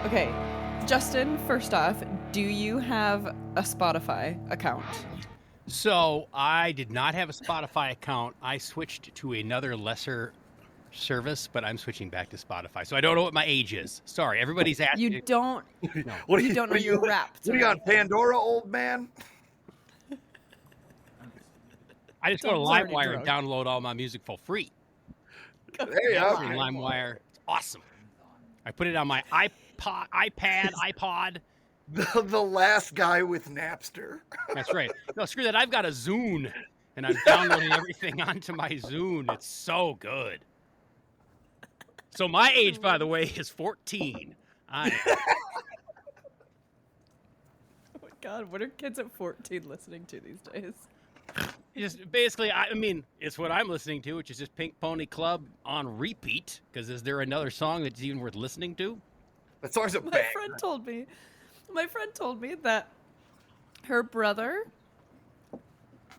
Okay, Justin, first off, do you have a Spotify account? So I did not have a Spotify account. I switched to another lesser service, but I'm switching back to Spotify. So I don't know what my age is. Sorry, everybody's asking. You don't. No. What You don't know your rap. What are you on, Pandora, old man? I just go to Tom's already LimeWire and drunk. download all my music for free. There you Actually, go. LimeWire, it's awesome. I put it on my iPod. The last guy with Napster. That's right. No, screw that. I've got a Zune, and I'm downloading everything onto my Zune. It's so good. So my age, by the way, is 14. Oh my God, what are kids at 14 listening to these days? Just basically, I mean, it's what I'm listening to, which is just Pink Pony Club on repeat. Because is there another song that's even worth listening to? That song's a My banger. friend told me that her brother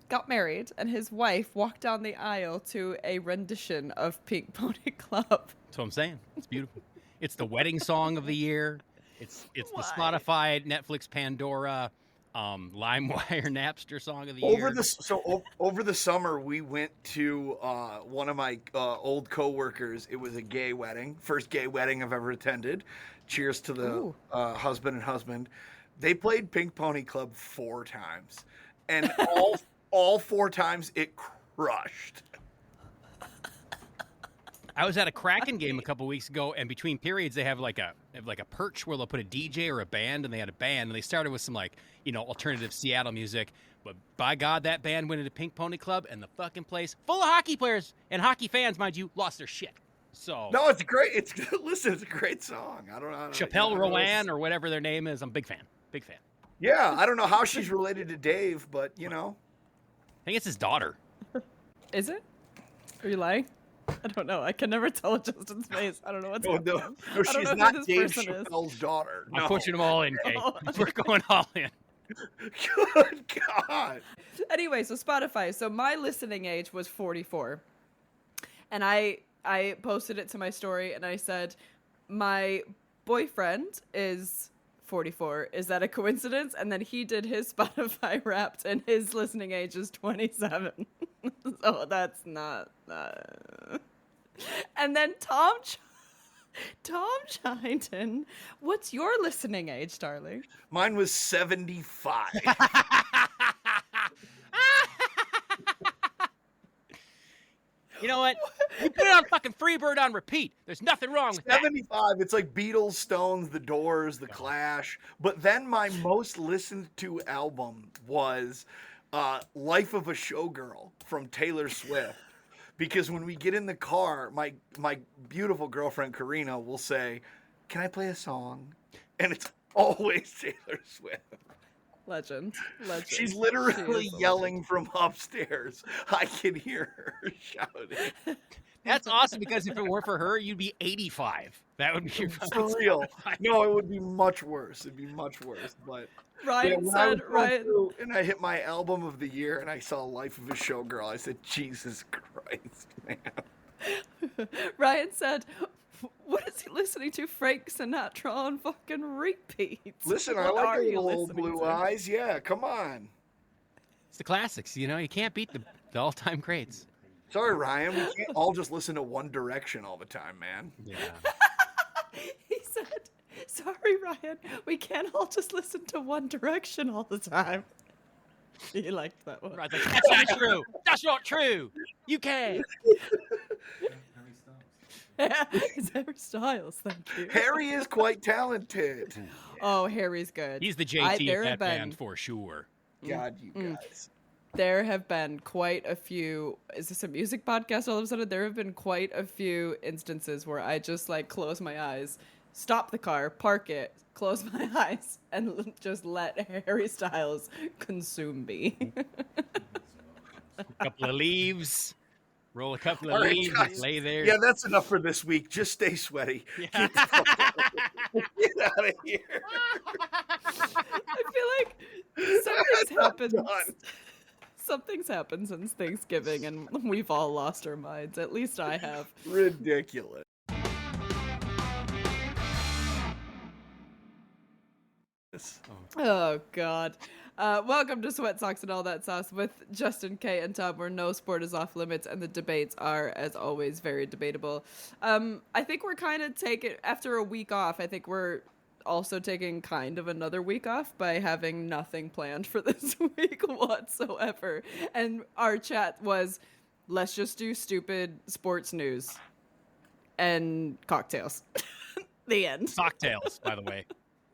got married and his wife walked down the aisle to a rendition of Pink Pony Club. That's what I'm saying. It's beautiful. It's the wedding song of the year. It's the Why? Spotify, Netflix, Pandora, LimeWire, Napster song of the year. Over the summer, we went to one of my old coworkers. It was a gay wedding, first gay wedding I've ever attended. Cheers to the husband and husband. They played Pink Pony Club 4 times, and all 4 times it crushed. I was at a Kraken game a couple weeks ago, and between periods they have like a perch where they'll put a DJ or a band, and they had a band, and they started with some alternative Seattle music. But by God, that band went into Pink Pony Club, and the fucking place full of hockey players and hockey fans, mind you, lost their shit. So No, it's great. It's a great song. I don't know. Chappelle Rowan or whatever their name is, I'm a big fan. Big fan. Yeah, I don't know how she's related to Dave, but I think it's his daughter. Is it? Are you lying? I don't know. I can never tell Justin's face. I don't know what's happening. No, I don't she's know who not this Dave person is. Chappelle's daughter. No. I'm pushing them all in, Kate. No. We're going all in. Good God. Anyway, so Spotify. So my listening age was 44. And I posted it to my story and I said, my boyfriend is 44. Is that a coincidence? And then he did his Spotify Wrapped and his listening age is 27. So that's not... And then Tom chimed in. What's your listening age, darling? Mine was 75. You know what? You put it on fucking Freebird on repeat. There's nothing wrong with that. 75. It's like Beatles, Stones, The Doors, The Clash. But then my most listened to album was Life of a Showgirl from Taylor Swift. Because when we get in the car, my beautiful girlfriend Karina will say, "Can I play a song?" And it's always Taylor Swift. Legend. She's She literally is a yelling from upstairs. I can hear her shouting. That's awesome because if it weren't for her, you'd be 85. That would be your For real. No, it would be much worse. It'd be much worse. But Ryan when I was said, going Ryan, through and I hit my album of the year and I saw Life of a Showgirl, I said, Jesus Christ, man. Ryan said, what is he listening to? Frank Sinatra on fucking repeats. Listen, I What like are the you little old listening blue to? eyes. Yeah, come on. It's the classics, you can't beat the all-time greats. Sorry, Ryan. We can't all just listen to One Direction all the time, man. Yeah. He said, sorry, Ryan, we can't all just listen to One Direction all the time. He liked that one. Right, like, that's not true. That's not true. You can. It's Harry Styles, thank you. Harry is quite talented. Oh, Harry's good. He's the JT there of have that been- band for sure. God, you guys. There have been quite a few. Is this a music podcast all of a sudden? There have been quite a few instances where I just close my eyes, stop the car, park it, close my eyes, and just let Harry Styles consume me. A couple of leaves. Roll a couple of All right, leaves. guys. Lay there. Yeah, that's enough for this week. Just stay sweaty. Yeah. Get out of here. I feel like something's happened. Done. Something's happened since Thanksgiving, and we've all lost our minds. At least I have. Ridiculous. Oh, God. Welcome to Sweat Socks and All That Sauce with Justin, K, and Tom, where no sport is off limits and the debates are, as always, very debatable. I think we're kind of taking, after a week off, I think we're also taking kind of another week off by having nothing planned for this week whatsoever. And our chat was, let's just do stupid sports news and cocktails. The end. Socktails, by the way.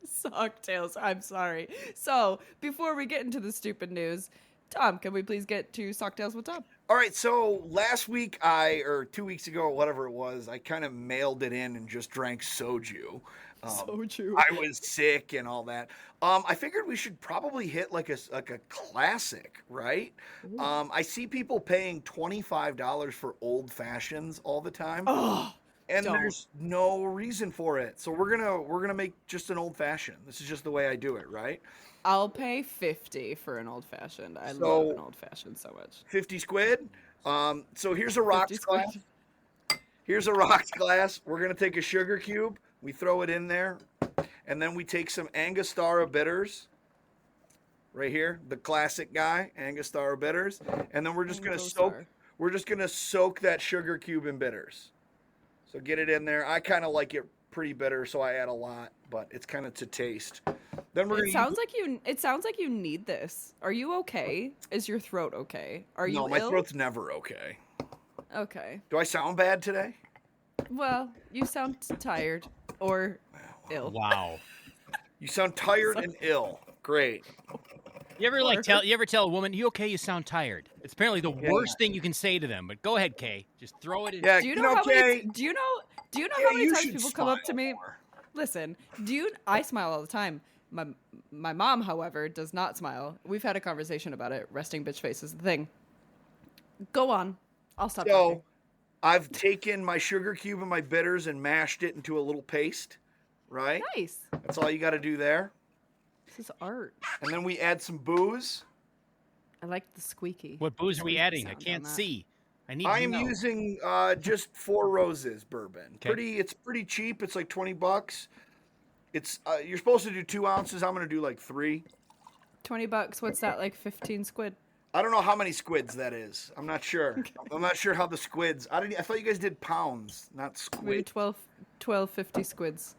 Socktails, I'm sorry. So, before we get into the stupid news, Tom, can we please get to Socktails with Tom? All right, so last week or 2 weeks ago, or whatever it was, I kind of mailed it in and just drank soju. Soju. I was sick and all that. I figured we should probably hit like a classic, right? I see people paying $25 for old fashions all the time. Oh, and don't. there's no reason for it. So we're gonna make just an old fashioned. This is just the way I do it, right? I'll pay $50 for an old fashioned. I So- love an old fashioned so much. 50 squid. So here's a rocks 50 squid. glass. Here's a rocks glass. We're gonna take a sugar cube. We throw it in there, and then we take some Angostura bitters. Right here, the classic guy, Angostura bitters, and then we're just gonna soak. Angostura. We're just gonna soak that sugar cube in bitters. So get it in there. I kind of like it pretty bitter, so I add a lot, but it's kind of to taste. Then we're It sounds like you need this. Are you okay? Is your throat okay? Are you no, my ill? throat's never okay. Okay. Do I sound bad today? Well, you sound tired or ill. Wow. You sound tired and ill. Great. You ever tell a woman, "You okay? You sound tired." It's apparently the worst thing you can say to them. But go ahead, Kay. Just throw it in. Yeah, Do you know how Kay, many? Do you know yeah, how many you times should people come up to smile me? more. Listen, I smile all the time. My mom, however, does not smile. We've had a conversation about it. Resting bitch face is the thing. Go on. I'll stop talking. So I've taken my sugar cube and my bitters and mashed it into a little paste, right? Nice. That's all you got to do there. This is art. And then we add some booze. I like the squeaky. What booze are we squeaky adding? I sound can't on that. see. I need. I to am know. using just Four Roses bourbon. Okay. It's pretty cheap. It's like $20. It's you're supposed to do 2 ounces. I'm gonna do like 3. $20. What's that? Like 15 squid? I don't know how many squids that is. I'm not sure. I'm not sure how the squids. I thought you guys did pounds, not Maybe squid. 12.50 squids.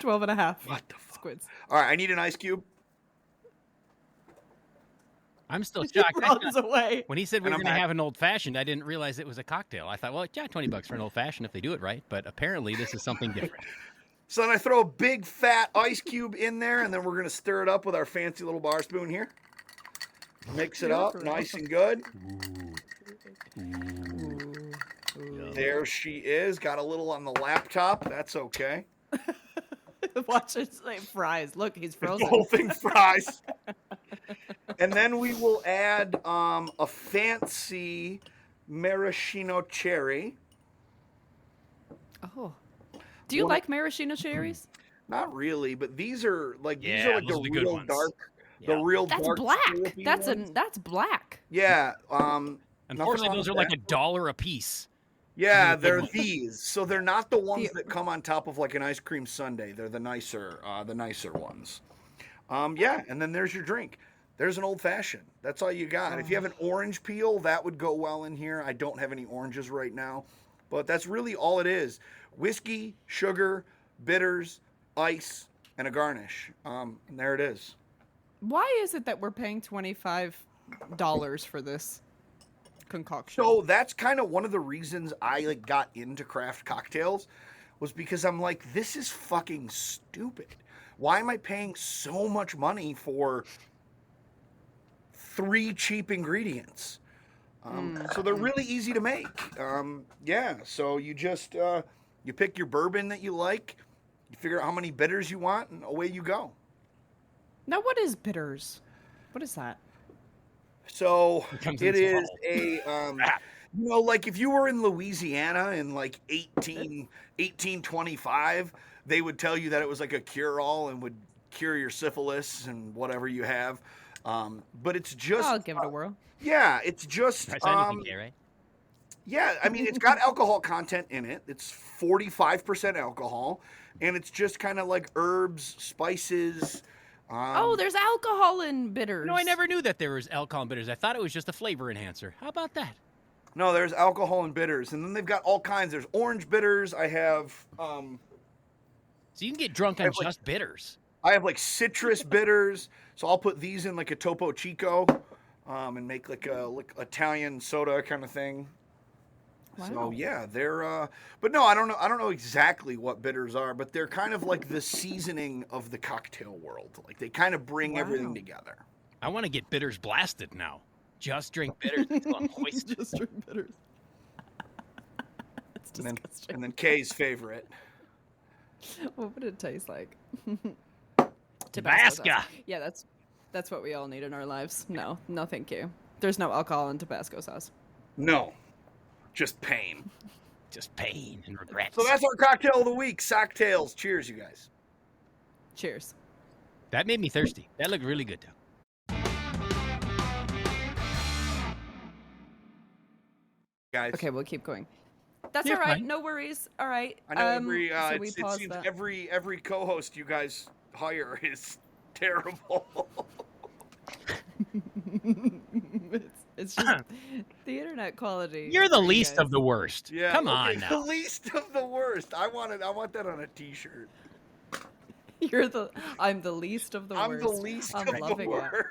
12 and a half What the fuck? squids. All right, I need an ice cube. I'm still shocked. Runs away. When he said we And were I'm going to back. have an old fashioned, I didn't realize it was a cocktail. I thought, well, yeah, $20 for an old fashioned if they do it right. But apparently, this is something different. So then I throw a big fat ice cube in there, and then we're gonna stir it up with our fancy little bar spoon here. Mix it up, nice and good. There she is. Got a little on the laptop. That's okay. Watch it like fries. Look, he's The frozen. whole thing fries. And then we will add a fancy maraschino cherry. Oh. Do you What- like maraschino cherries? Not really, but these are like Yeah, the those are the good real ones. dark, Yeah. the real That's dark. black. syrupy That's ones. that's black. Yeah. Unfortunately, wrong those are with like that. $1 a piece. Yeah, the they're big ones. these. So they're not the ones The- that come on top of like an ice cream sundae. They're the nicer ones. Yeah, and then there's your drink. There's an old fashioned. That's all you got. If you have an orange peel, that would go well in here. I don't have any oranges right now, but that's really all it is: whiskey, sugar, bitters, ice, and a garnish. And there it is. Why is it that we're paying $25 for this concoction? So that's kind of one of the reasons I like got into craft cocktails, was because I'm like, this is fucking stupid. Why am I paying so much money for 3 cheap ingredients? So they're really easy to make. Yeah, so you just you pick your bourbon that you like, you figure out how many bitters you want, and away you go. Now, what is bitters? What is that? So comes it in is small. like if you were in Louisiana in like 1825, they would tell you that it was like a cure-all and would cure your syphilis and whatever you have. But it's just I'll give it a whirl. yeah, it's just Try anything, Kay, right? Yeah, I mean, it's got alcohol content in it. It's 45% alcohol, and it's just kind of like herbs, spices. Oh, there's alcohol in bitters. No, I never knew that there was alcohol in bitters. I thought it was just a flavor enhancer. How about that? No, there's alcohol and bitters, and then they've got all kinds. There's orange bitters. I have So you can get drunk on just bitters. I have like citrus bitters. So I'll put these in like a Topo Chico, and make like a Italian soda kind of thing. Wow. So yeah, they're but no, I don't know exactly what bitters are, but they're kind of like the seasoning of the cocktail world. Like they kind of bring everything together. I want to get bitters blasted now. Just drink bitters until I'm hoisted. Just drink bitters. It's disgusting. And then Kay's favorite. What would it taste like? Tabasco. Sauce. Yeah, that's what we all need in our lives. No, thank you. There's no alcohol in Tabasco sauce. No, just pain. Just pain and regrets. So that's our cocktail of the week, Socktails. Cheers, you guys. Cheers. That made me thirsty. That looked really good, too. Guys. Okay, we'll keep going. That's You're all right. fine. No worries. All right. I know it seems every co-host you guys hire is terrible. It's just the internet quality. You're the for you least guys. of the worst. Yeah, Come okay, on now. The least of the worst. I want that on a T-shirt. I'm the least of the worst. I'm the least I'm of the loving it. worst.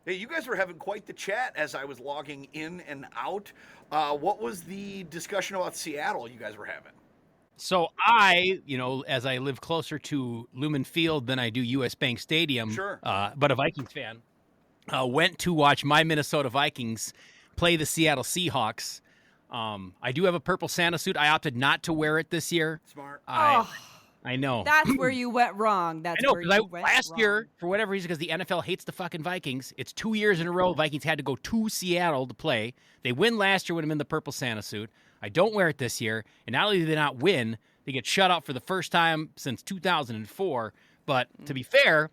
Hey, you guys were having quite the chat as I was logging in and out. What was the discussion about Seattle you guys were having? So I, as I live closer to Lumen Field than I do U.S. Bank Stadium, Sure. But a Vikings fan, went to watch my Minnesota Vikings play the Seattle Seahawks. I do have a purple Santa suit. I opted not to wear it this year. Smart. I know. That's where you went wrong. That's I know, where because you went last wrong. year, for whatever reason, because the NFL hates the fucking Vikings, it's 2 years in a row Vikings had to go to Seattle to play. They win last year when I'm in the purple Santa suit. I don't wear it this year, and not only do they not win, they get shut out for the first time since 2004. But to be fair,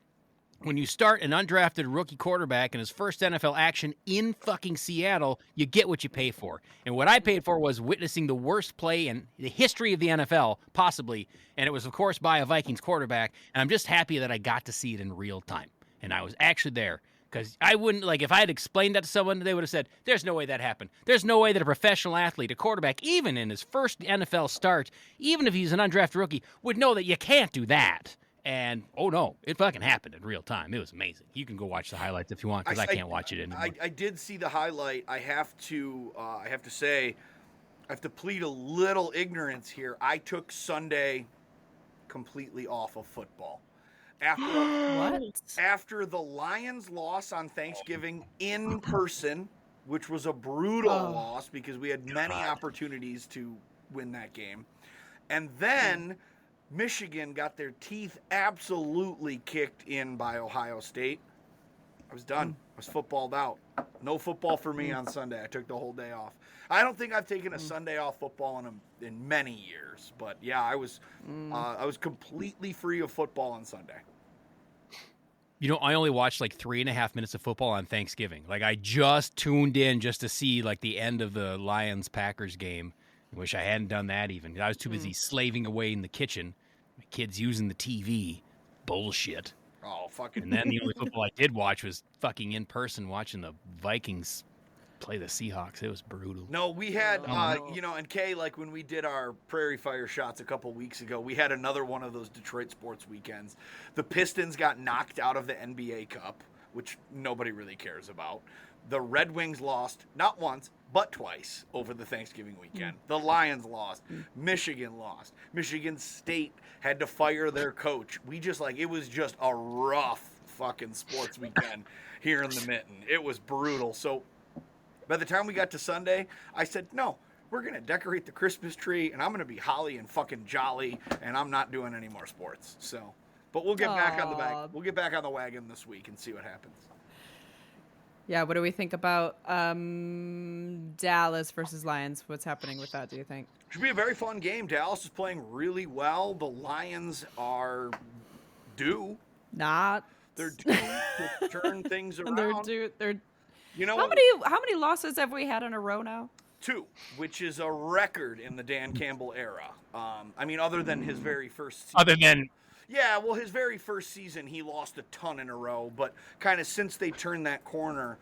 when you start an undrafted rookie quarterback in his first NFL action in fucking Seattle, you get what you pay for. And what I paid for was witnessing the worst play in the history of the NFL, possibly. And it was, of course, by a Vikings quarterback. And I'm just happy that I got to see it in real time. And I was actually there. Because I wouldn't, if I had explained that to someone, they would have said, there's no way that happened. There's no way that a professional athlete, a quarterback, even in his first NFL start, even if he's an undrafted rookie, would know that you can't do that. And, oh no, it fucking happened in real time. It was amazing. You can go watch the highlights if you want, because I can't watch it anymore. I did see the highlight. I have to say, I have to plead a little ignorance here. I took Sunday completely off of football. After the Lions loss on Thanksgiving in person, which was a brutal loss because we had many opportunities to win that game. And then Michigan got their teeth absolutely kicked in by Ohio State. I was done. I was footballed out. No football for me on Sunday. I took the whole day off. I don't think I've taken a Sunday off football in many years. But yeah, I was completely free of football on Sunday. I only watched 3.5 minutes of football on Thanksgiving. I just tuned in just to see the end of the Lions-Packers game. I wish I hadn't done that even. I was too busy slaving away in the kitchen. My kids using the TV. Bullshit. Oh, fucking. And then the only football I did watch was fucking in person watching the Vikings play the Seahawks. It was brutal. No, we had, and Kay, when we did our Prairie Fire shots a couple weeks ago, we had another one of those Detroit sports weekends. The Pistons got knocked out of the NBA Cup, which nobody really cares about. The Red Wings lost not once, but twice over the Thanksgiving weekend. The Lions lost. Michigan lost. Michigan State had to fire their coach. We just it was just a rough fucking sports weekend here in the Mitten. It was brutal. So by the time we got to Sunday, I said, no, we're going to decorate the Christmas tree, and I'm going to be holly and fucking jolly, and I'm not doing any more sports. So, but we'll get back on the bag. We'll get back on the wagon this week and see what happens. Yeah, what do we think about Dallas versus Lions? What's happening with that, do you think? Should be a very fun game. Dallas is playing really well. The Lions are due. Not. They're due to turn things around. They're You know how many losses have we had in a row now? 2, which is a record in the Dan Campbell era. I mean, other than his very first season. Other than Yeah, well, his very first season, he lost a ton in a row, but kind of since they turned that corner,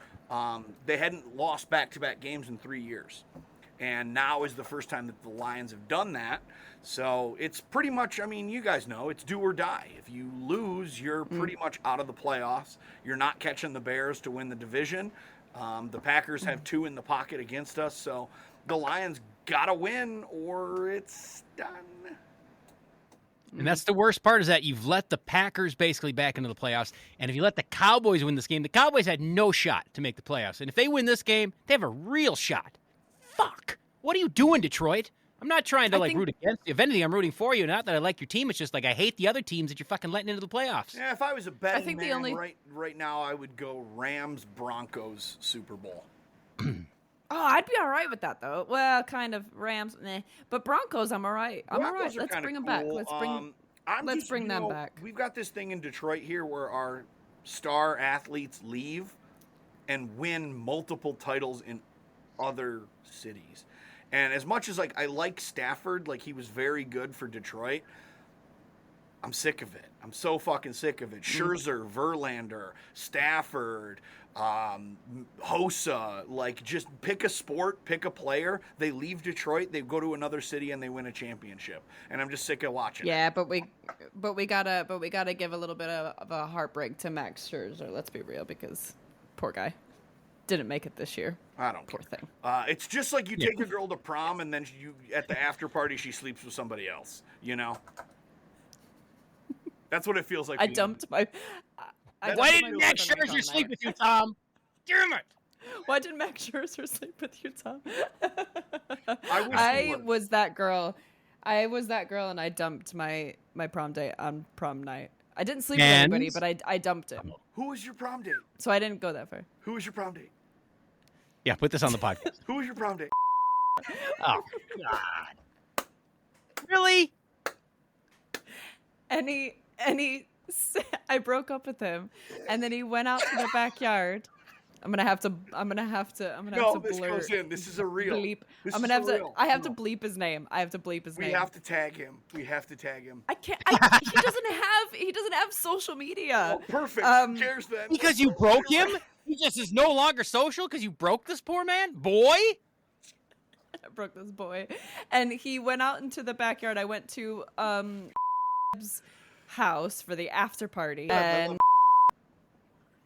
they hadn't lost back-to-back games in 3 years. And now is the first time that the Lions have done that. So it's pretty much, I mean, you guys know, it's do or die. If you lose, you're pretty much out of the playoffs. You're not catching the Bears to win the division. The Packers have 2 in the pocket against us, so the Lions got to win or it's done. And that's the worst part, is that you've let the Packers basically back into the playoffs. And if you let the Cowboys win this game, the Cowboys had no shot to make the playoffs. And if they win this game, they have a real shot. Fuck. What are you doing, Detroit? I'm not trying to root against you. If anything, I'm rooting for you. Not that I like your team. It's just like I hate the other teams that you're fucking letting into the playoffs. Yeah, if I was a betting man right now, I would go Rams-Broncos Super Bowl. Oh, I'd be all right with that, though. Well, kind of Rams, but Broncos, I'm all right. I'm all right. Let's bring them back. Let's bring them back. We've got this thing in Detroit here where our star athletes leave and win multiple titles in other cities. And as much as I like Stafford, he was very good for Detroit, I'm sick of it. I'm so fucking sick of it. Scherzer, Verlander, Stafford, Hossa, just pick a sport, pick a player. They leave Detroit, they go to another city, and they win a championship. And I'm just sick of watching. Yeah, but we gotta give a little bit of a heartbreak to Max Scherzer. Let's be real, because poor guy didn't make it this year. I don't poor care. thing. It's just like you take a girl to prom, and then at the after party she sleeps with somebody else. That's what it feels like. I dumped my. Why didn't Max Scherzer sleep with you, Tom? Damn it! Why did Max Scherzer sleep with you, Tom? I was that girl. And I dumped my prom date on prom night. I didn't sleep with anybody, but I dumped him. Who was your prom date? So I didn't go that far. Who was your prom date? Yeah, put this on the podcast. Who was your prom date? Oh, God. Really? I broke up with him, and then he went out to the backyard. I'm gonna have to this blur. goes in. This is a real. Bleep. This I'm is gonna have a to. real. I have to bleep his name. I have to bleep his name. We have to tag him. I can't. He doesn't have social media. Oh, perfect. Cheers then. Because you broke him? He just is no longer social because you broke this poor man? Boy? I broke this boy. And he went out into the backyard. I went to house for the after party. And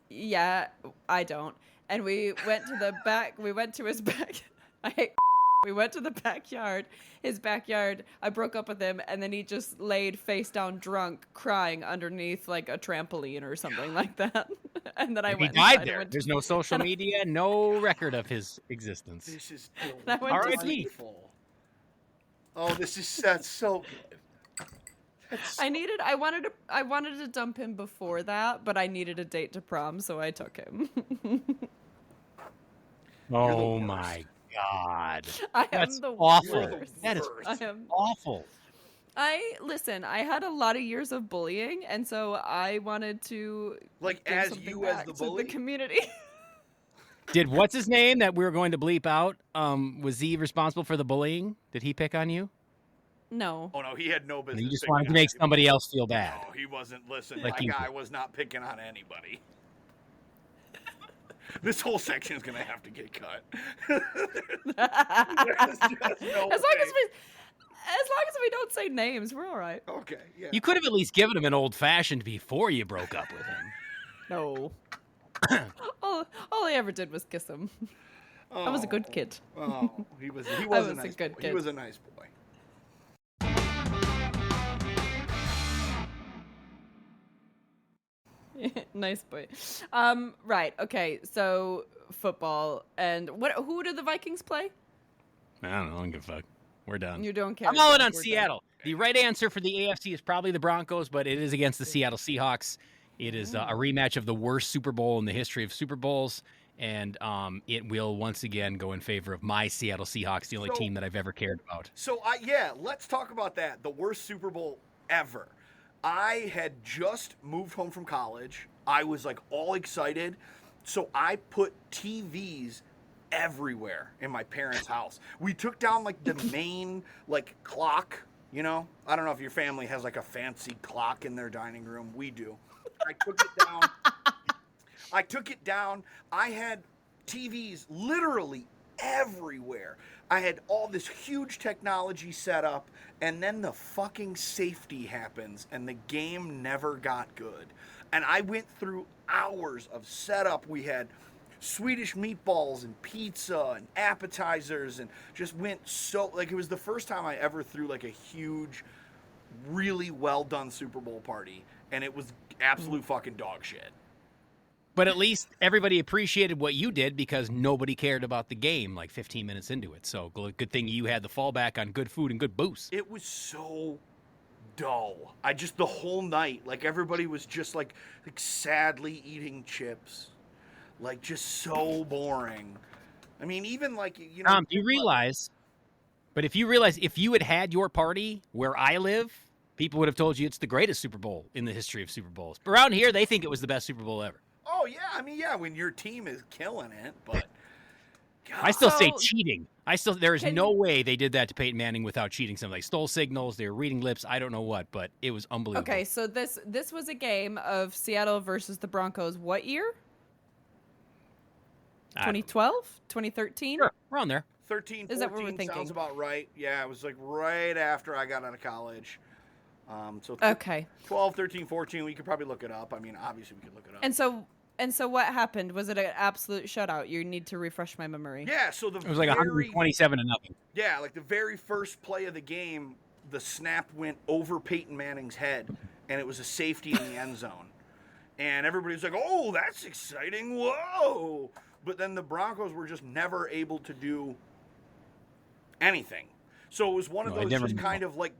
yeah, I don't. And we went to the back. We went to his back. We went to the backyard. His backyard. I broke up with him, and then he just laid face down, drunk, crying underneath a trampoline or something like that. And then I went. He died there. There's no social media, no record of his existence. This is delightful. Oh, that's so good. I wanted to dump him before that, but I needed a date to prom, so I took him. Oh my God. That's awful. Worst. That is awful. Listen, I had a lot of years of bullying, and so I wanted to as you as the bully, the community. Did what's his name that we were going to bleep out? Was he responsible for the bullying? Did he pick on you? No. Oh no, he had no business. You just wanted to make somebody else feel bad. No, he wasn't. Listen, that guy was not picking on anybody. This whole section is gonna have to get cut. As long as we don't say names, we're all right. Okay. Yeah. You could have at least given him an old fashioned before you broke up with him. No. all I ever did was kiss him. I was a good kid. Oh, he was a nice good boy. kid. He was a nice boy. Nice boy. Right. Okay. So football and who do the Vikings play? I don't know. I don't give a fuck. We're done. You don't care. I'm all in on Seattle. The right answer for the AFC is probably the Broncos, but it is against the Seattle Seahawks. It is a rematch of the worst Super Bowl in the history of Super Bowls, and it will once again go in favor of my Seattle Seahawks, the only team that I've ever cared about. So, let's talk about that. The worst Super Bowl ever. I had just moved home from college. I was all excited. So I put TVs everywhere in my parents' house. We took down like the main like clock, you know? I don't know if your family has like a fancy clock in their dining room. We do. I took it down. I had TVs literally everywhere. I had all this huge technology set up, and then the fucking safety happens, and the game never got good. And I went through hours of setup. We had Swedish meatballs and pizza and appetizers, and just went so, like, it was the first time I ever threw like a huge, really well done Super Bowl party, and it was absolute fucking dog shit. But at least everybody appreciated what you did because nobody cared about the game like 15 minutes into it. So good thing you had the fallback on good food and good booze. It was so dull. The whole night, like everybody was just like sadly eating chips. Like just so boring. I mean, even like, you know. Tom, do you realize, but if you had your party where I live, people would have told you it's the greatest Super Bowl in the history of Super Bowls. Around here, they think it was the best Super Bowl ever. Oh, yeah. I mean, yeah, when your team is killing it, but God. I still say cheating. There is no way they did that to Peyton Manning without cheating. Something. They stole signals. They were reading lips. I don't know what, but it was unbelievable. Okay, so this was a game of Seattle versus the Broncos. What year? 2012? 2013? Sure, around there. 13, 14 Is that what we're thinking? Sounds about right. Yeah, it was like right after I got out of college. So Okay. 12, 13, 14, we could probably look it up. I mean, obviously we could look it up. And so what happened? Was it an absolute shutout? You need to refresh my memory. Yeah, so it was like 127 to nothing. Yeah, like the very first play of the game, the snap went over Peyton Manning's head, and it was a safety in the end zone. And everybody was like, oh, that's exciting. Whoa. But then the Broncos were just never able to do anything. So it was one of those just kind of like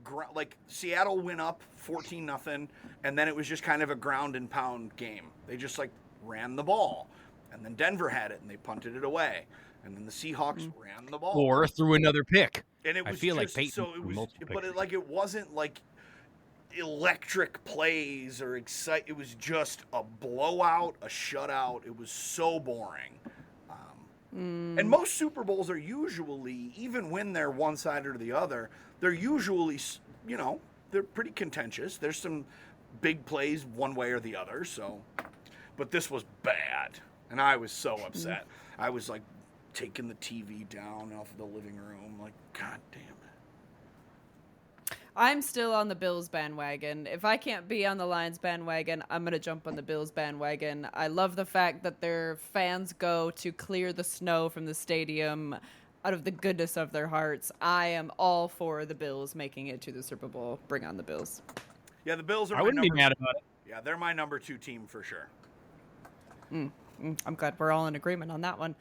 Seattle went up 14-0, and then it was just kind of a ground and pound game. They just like ran the ball, and then Denver had it and they punted it away, and then the Seahawks ran the ball or threw another pick. And it was like Peyton. So it was, but it wasn't like electric plays or excite. It was just a blowout, a shutout. It was so boring. And most Super Bowls are usually, even when they're one side or the other, they're usually, you know, they're pretty contentious. There's some big plays one way or the other. So, but this was bad, and I was so upset. I was like taking the TV down off the living room, like, God damn it. I'm still on the Bills bandwagon. If I can't be on the Lions bandwagon, I'm going to jump on the Bills bandwagon. I love the fact that their fans go to clear the snow from the stadium out of the goodness of their hearts. I am all for the Bills making it to the Super Bowl. Bring on the Bills. Yeah, the Bills are I wouldn't be mad about it. Yeah, they're my number 2 team for sure. I'm glad we're all in agreement on that one.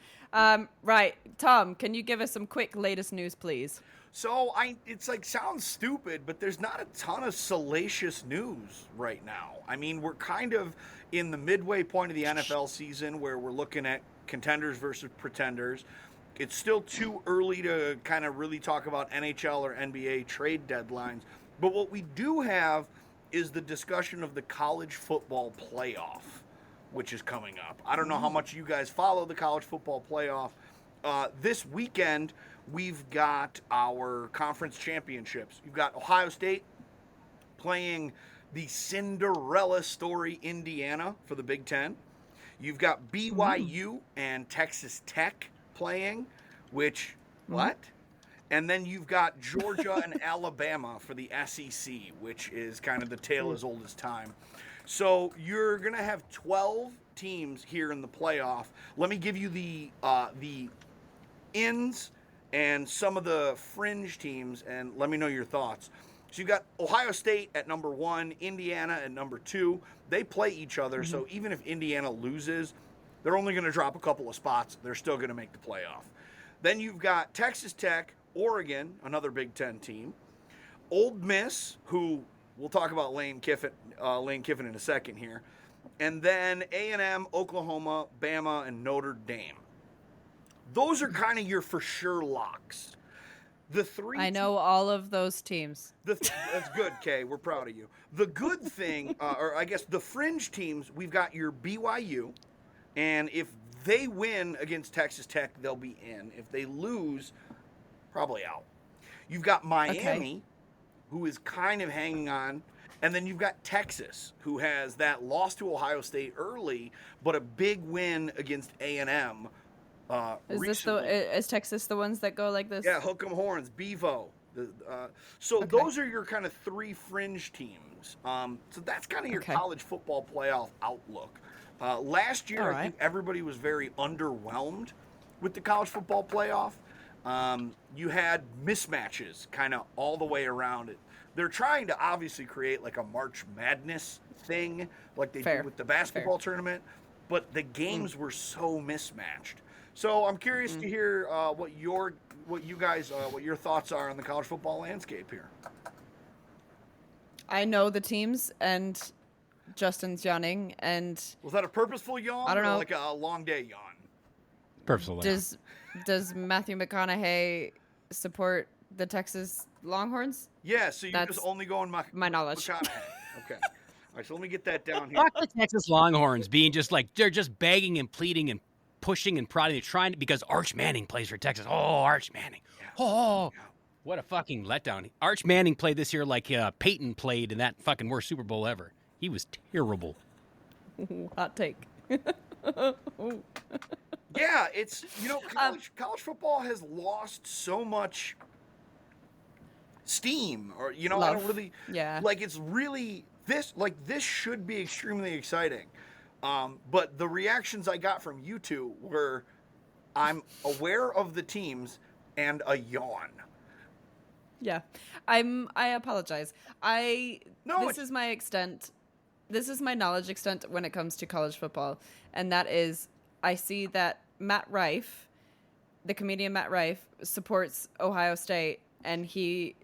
Right. Tom, can you give us some quick latest news, please? So it's like sounds stupid, but there's not a ton of salacious news right now. I mean, we're kind of in the midway point of the NFL season where we're looking at contenders versus pretenders. It's still too early to kind of really talk about NHL or NBA trade deadlines. But what we do have is the discussion of the college football playoff, which is coming up. I don't know how much you guys follow the college football playoff. This weekend, we've got our conference championships. You've got Ohio State playing the Cinderella story Indiana for the Big Ten. You've got BYU and Texas Tech playing, which, what? And then you've got Georgia and Alabama for the SEC, which is kind of the tale as old as time. So you're going to have 12 teams here in the playoff. Let me give you the ins and some of the fringe teams, and let me know your thoughts. So you've got Ohio State at number 1, Indiana at number 2. They play each other, so even if Indiana loses, they're only going to drop a couple of spots. They're still going to make the playoff. Then you've got Texas Tech, Oregon, another Big Ten team. Old Miss, who we'll talk about Lane Kiffin in a second here. And then A&M, Oklahoma, Bama, and Notre Dame. Those are kind of your for sure locks. The three. I know all of those teams. That's good, Kay. We're proud of you. The good thing, or I guess the fringe teams, we've got your BYU, and if they win against Texas Tech, they'll be in. If they lose, probably out. You've got Miami, who is kind of hanging on. And then you've got Texas, who has that loss to Ohio State early, but a big win against A&M. Is Texas the ones that go like this? Yeah, Hook 'em Horns, Bevo. So those are your kind of three fringe teams. So that's kind of your college football playoff outlook. Last year, I think everybody was very underwhelmed with the college football playoff. You had mismatches kind of all the way around it. They're trying to obviously create like a March Madness thing like they did with the basketball tournament, but the games were so mismatched. So I'm curious to hear what your thoughts are on the college football landscape here. I know the teams, and Justin's yawning, and was that a purposeful yawn? I don't know, or like a long day yawn. Purposeful. Does Matthew McConaughey support the Texas Longhorns? Yeah, so you're just only going my knowledge. Okay. All right, so let me get that down here. Fuck the Texas Longhorns being just like, they're just begging and pleading and pushing and prodding. They're trying to, because Arch Manning plays for Texas. Oh, Arch Manning. Oh, what a fucking letdown. Arch Manning played this year like Peyton played in that fucking worst Super Bowl ever. He was terrible. Hot take. Yeah, it's, college football has lost so much steam, or, I don't really, like, it's really, this should be extremely exciting. But the reactions I got from you two were, I'm aware of the teams and a yawn. Yeah, I apologize. This is my extent. This is my knowledge extent when it comes to college football, and that is, I see that Matt Rife, the comedian Matt Rife, supports Ohio State, and he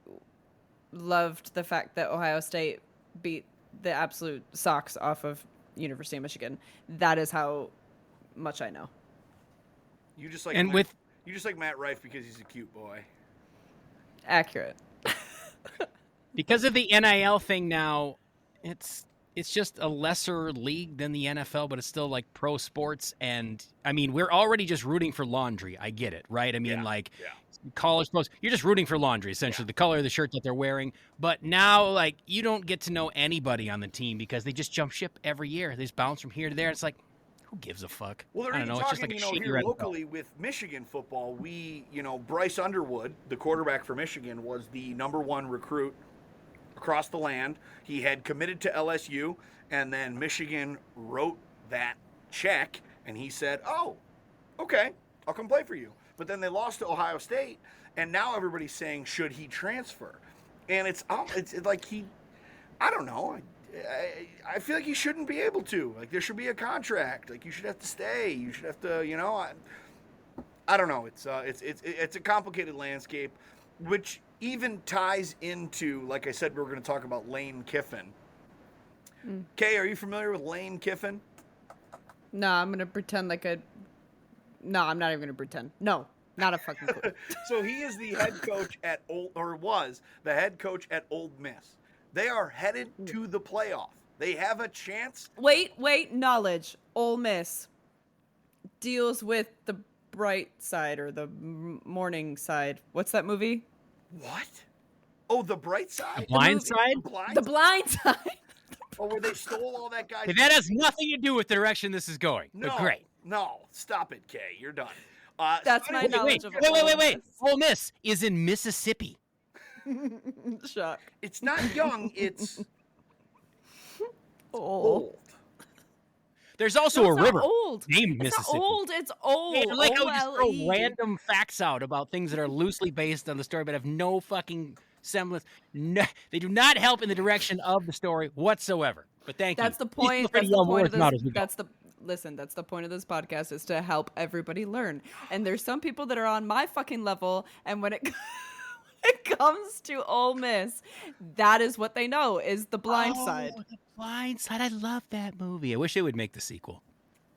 loved the fact that Ohio State beat the absolute socks off of University of Michigan. That is how much I know. You just like Matt Rife because he's a cute boy. Accurate. Because of the NIL thing now, it's just a lesser league than the NFL, but it's still like pro sports. And I mean, we're already just rooting for laundry. I get it, right? I mean, college pros, you're just rooting for laundry, essentially, the color of the shirt that they're wearing. But now, like, you don't get to know anybody on the team because they just jump ship every year. They just bounce from here to there. It's like, who gives a fuck? Well, they're even talking, here locally with Michigan football. Bryce Underwood, the quarterback for Michigan, was the #1 recruit across the land. He had committed to LSU, and then Michigan wrote that check, and he said, "Oh, okay, I'll come play for you." But then they lost to Ohio State, and now everybody's saying, should he transfer? And it's like I don't know. I feel like he shouldn't be able to. Like, there should be a contract. Like, you should have to stay. You should have to, I don't know. It's a complicated landscape, which even ties into, like I said, we're going to talk about Lane Kiffin. Kay, are you familiar with Lane Kiffin? No, I'm going to pretend No, I'm not even going to pretend. No, not a fucking clue. So he is the head coach was the head coach at Ole Miss. They are headed to the playoff. They have a chance. Wait, knowledge. Ole Miss deals with the bright side or the morning side. What's that movie? What? Oh, The Bright Side? The Blind Side? The Blind Side. Oh, where they stole all that guy's... That has nothing to do with the direction this is going. No, but great. No, stop it, Kay. You're done. That's my knowledge of Wait. Ole Miss is in Mississippi. Shock. It's not young, it's old. There's also a river named Mississippi. Mississippi. It's old. Yeah, like how we just throw random facts out about things that are loosely based on the story but have no fucking semblance. No, they do not help in the direction of the story whatsoever. But thank you. That's the point. That's the point of this podcast, is to help everybody learn. And there's some people that are on my fucking level, and when it comes to Ole Miss, that is what they know, is The Blind Side. The Blind Side. I love that movie. I wish they would make the sequel.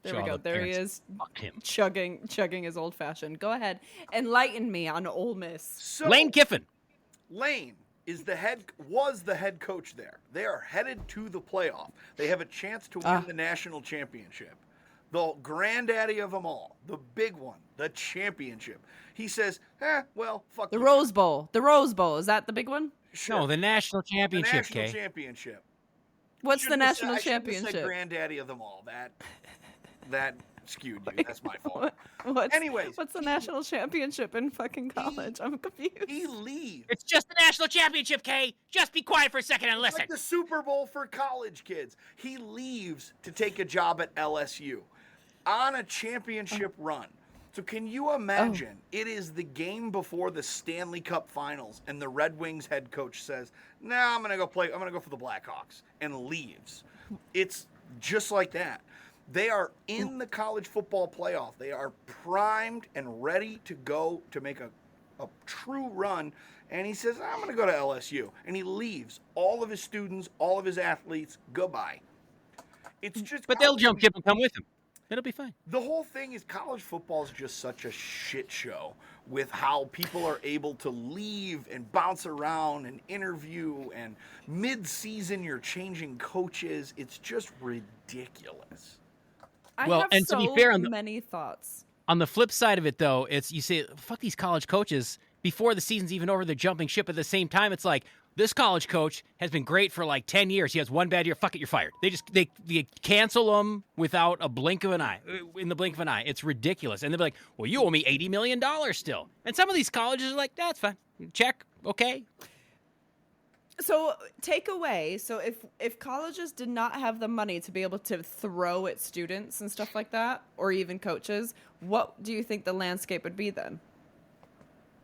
There we go. There he is. Fuck him. Chugging his old fashioned. Go ahead. Enlighten me on Ole Miss. So, Lane Kiffin. Lane was the head coach there. They are headed to the playoff. They have a chance to win the national championship. the granddaddy of them all, the big one, the championship. He says, well, fuck The you. Rose Bowl. The Rose Bowl. Is that the big one? Sure. No, the national The championship, national Kay. championship. What's the Shouldn't have national said- I shouldn't have said championship? granddaddy of them all. That skewed you. That's my fault. Anyways, What's the national championship in fucking college? I'm confused. he leaves. It's just the national championship, Kay. Just be quiet for a second and It's listen. like the Super Bowl for college kids. He leaves to take a job at LSU on a championship run. So can you imagine? It is the game before the Stanley Cup Finals, and the Red Wings head coach says, "Nah, I'm gonna go play. I'm gonna go for the Blackhawks," and leaves. It's just like that. They are in the college football playoff. They are primed and ready to go to make a true run. And he says, I'm going to go to LSU. And he leaves all of his students, all of his athletes, goodbye. It's just. But they'll jump ship and come with him. It'll be fine. The whole thing is college football is just such a shit show with how people are able to leave and bounce around and interview, and mid-season you're changing coaches. It's just ridiculous. I Well, have and so to be fair, on the- many thoughts. On the flip side of it, though, it's you say, fuck these college coaches. Before the season's even over, they're jumping ship. At the same time, it's like, this college coach has been great for like 10 years. He has one bad year. Fuck it, you're fired. They cancel him without a blink of an eye. In the blink of an eye. It's ridiculous. And they'll be like, well, you owe me $80 million still. And some of these colleges are like, that's fine. Check. Okay. So takeaway. So if colleges did not have the money to be able to throw at students and stuff like that, or even coaches, what do you think the landscape would be then?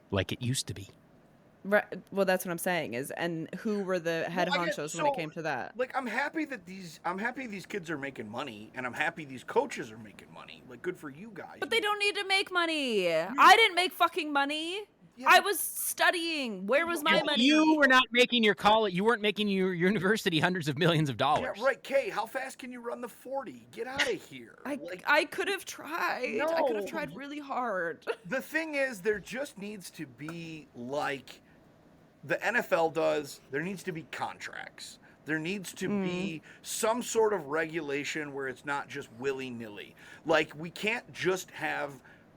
Like it used to be. Right. Well, that's what I'm saying is, and who were the head Well, honchos when it came to that? Like, I'm happy these kids are making money, and I'm happy these coaches are making money. Like, good for you guys. But they don't need to make money. I didn't make fucking money. Yeah, I but- was studying. Where was my money? You were not making your college. You weren't making your university hundreds of millions of dollars. Yeah, right. Kay, how fast can you run the 40? Get out of here. I could have tried. I could have No. tried really hard. The thing is, there just needs to be, like the NFL does, there needs to be contracts. There needs to be some sort of regulation where it's not just willy-nilly. Like, we can't just have,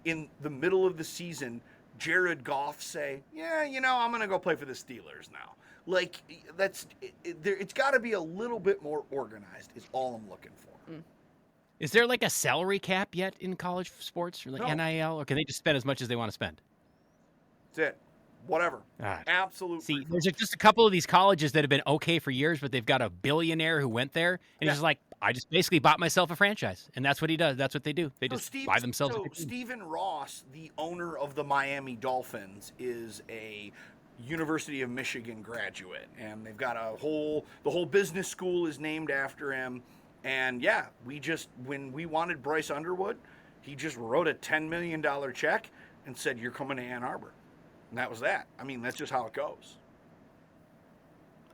in the middle of the season, Jared Goff say, yeah, I'm going to go play for the Steelers now. Like, it's got to be a little bit more organized is all I'm looking for. Is there like a salary cap yet in college sports or like No. NIL, or can they just spend as much as they want to spend? That's it. Whatever. God. Absolutely. See, there's just a couple of these colleges that have been okay for years, but they've got a billionaire who went there, and he's just like, I just basically bought myself a franchise, and that's what he does. That's what they do. They just buy themselves. Stephen Ross, the owner of the Miami Dolphins, is a University of Michigan graduate, and they've got the whole business school is named after him. And yeah, when we wanted Bryce Underwood, he just wrote a $10 million check and said, you're coming to Ann Arbor. And that was that. I mean, that's just how it goes.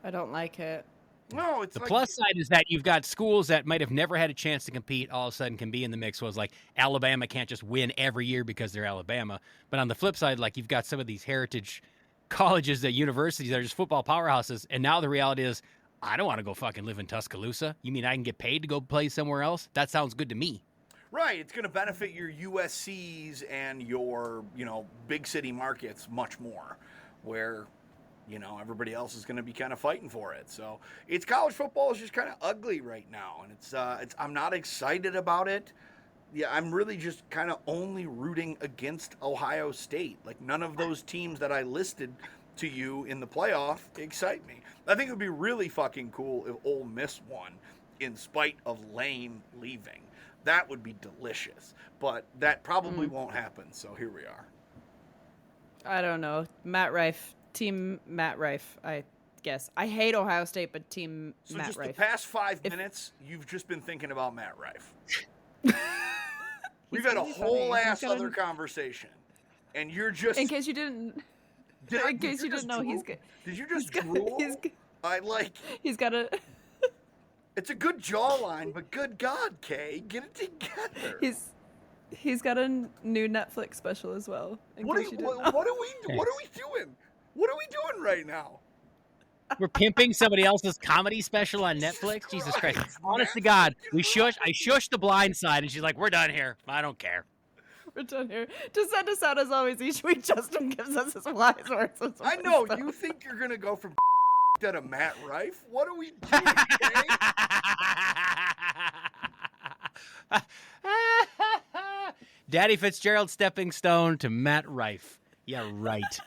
I don't like it. No, it's The like, plus side is that you've got schools that might have never had a chance to compete, all of a sudden can be in the mix. Was like Alabama can't just win every year because they're Alabama. But on the flip side, like you've got some of these heritage colleges at universities that are just football powerhouses. And now the reality is, I don't want to go fucking live in Tuscaloosa. You mean I can get paid to go play somewhere else? That sounds good to me. right, it's going to benefit your USCs and your, big city markets much more, where, everybody else is going to be kind of fighting for it. So it's college football is just kind of ugly right now, and it's I'm not excited about it. Yeah, I'm really just kind of only rooting against Ohio State. Like, none of those teams that I listed to you in the playoff excite me. I think it would be really fucking cool if Ole Miss won in spite of Lane leaving. That would be delicious, but that probably won't happen, so here we are. I don't know. Team Matt Rife, I guess. I hate Ohio State, but team So Matt just Rife. the past 5 minutes, you've just been thinking about Matt Rife. We've had a really whole funny. ass He's got other a- conversation, and you're just... In case you didn't in case you didn't know, he's good. Did you just got- drool? He's got a It's a good jawline, but good God, Kay, get it together. he's got a new Netflix special as well. In What are case we you didn't know. doing? What are we doing right now? We're pimping somebody else's comedy special on Netflix. Jesus Christ! Honest to God, I shushed The Blind Side, and she's like, "We're done here. I don't care." We're done here. To send us out as always each week, Justin gives us his wise words. I know, you think you're going to go from to Matt Rife? What are we doing, Daddy Fitzgerald stepping stone to Matt Rife. Yeah, right.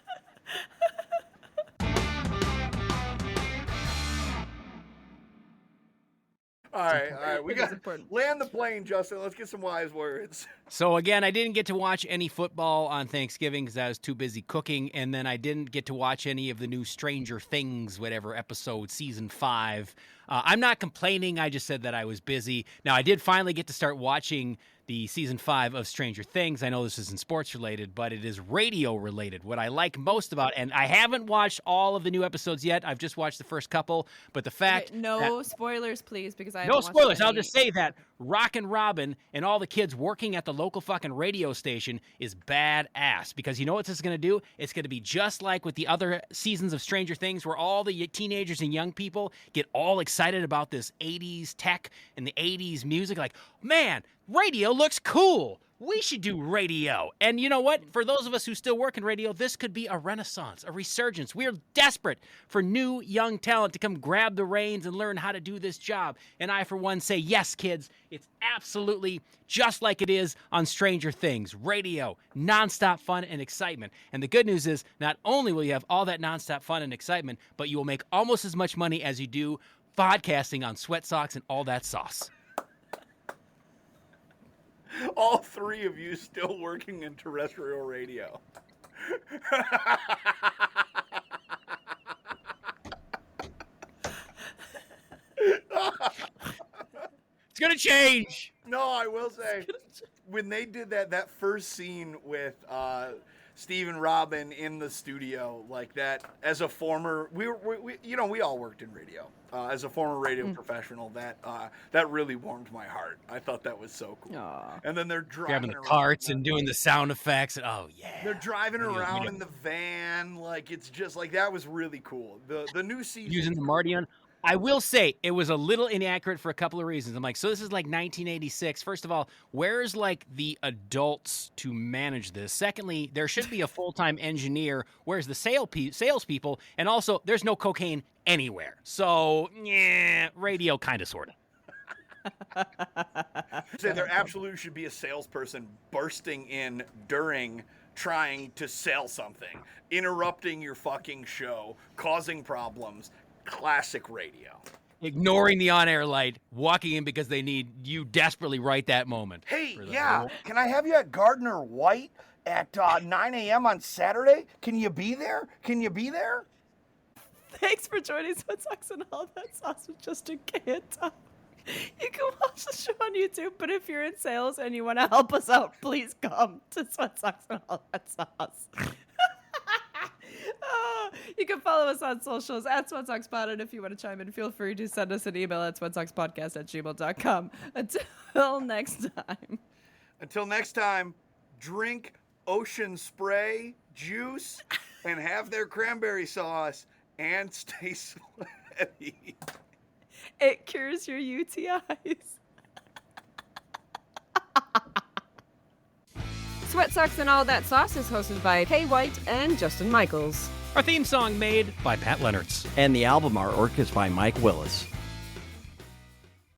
All right. We got land the plane, Justin. Let's get some wise words. So again, I didn't get to watch any football on Thanksgiving because I was too busy cooking, and then I didn't get to watch any of the new Stranger Things, whatever episode, season 5. I'm not complaining. I just said that I was busy. Now, I did finally get to start watching the season 5 of Stranger Things. I know this isn't sports related, but it is radio related. What I like most about, and I haven't watched all of the new episodes yet. I've just watched the first couple, but the fact no spoilers, please, because I no haven't spoilers. watched any. I'll just say that Rockin' Robin and all the kids working at the local fucking radio station is badass, because you know what this is going to do? It's going to be just like with the other seasons of Stranger Things, where all the teenagers and young people get all excited about this 80s tech and the 80s music. Like, man, radio looks cool. We should do radio. And you know what? For those of us who still work in radio, this could be a renaissance, a resurgence. We are desperate for new, young talent to come grab the reins and learn how to do this job. And I, for one, say, yes, kids, it's absolutely just like it is on Stranger Things. Radio, nonstop fun and excitement. And the good news is, not only will you have all that nonstop fun and excitement, but you will make almost as much money as you do podcasting on Sweat Socks and all that sauce. All three of you still working in terrestrial radio. It's going to change. No, I will say, when they did that first scene with Steve and Robin in the studio, like that, as a former, we all worked in radio. As a former radio professional, that really warmed my heart. I thought that was so cool. Aww. And then they're grabbing the around carts and doing the sound effects. And, oh, yeah. They're driving around in the van. Like, it's just like, that was really cool. The new season. Using the Mardian. I will say it was a little inaccurate for a couple of reasons. I'm like, so this is like 1986. First of all, where's like the adults to manage this? Secondly, there should be a full-time engineer. Where's the salespeople? And also, there's no cocaine anywhere. So, yeah, radio kind of, sort of. So there absolutely should be a salesperson bursting in during trying to sell something, interrupting your fucking show, causing problems. Classic radio. Ignoring the on-air light, walking in because they need you desperately right that moment. Hey, yeah, can I have you at Gardner White at 9 a.m. on Saturday? Can you be there? Thanks for joining Sweat Socks and All That Sauce with Justin K and Tom. You can watch the show on YouTube, but if you're in sales and you want to help us out, please come to Sweat Socks and All That Sauce. You can follow us on socials at SweatSocksPod, and if you want to chime in, feel free to send us an email at sweatsockspodcast@gmail.com. Until next time, drink Ocean Spray juice and have their cranberry sauce and stay sweaty. It cures your UTIs. Sweat Socks and All That Sauce is hosted by Kay White and Justin Michaels. Our theme song made by Pat Leonards. And the album artwork is by Mike Willis.